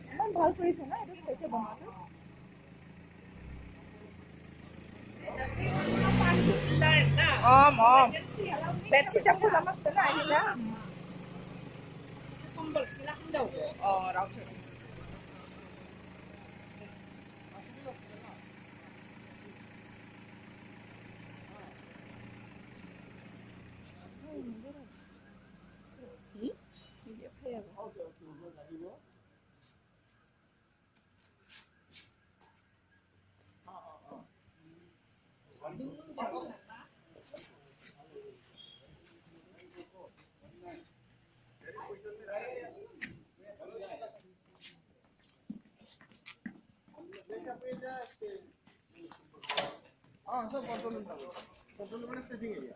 ইমান ভাল কৰিছে না এইটো ষ্টেচে বনোৱাটো। Bedsheet aku lama setengah ini dah. Oh, raut. सब कंट्रोल में स्टेजिंग एरिया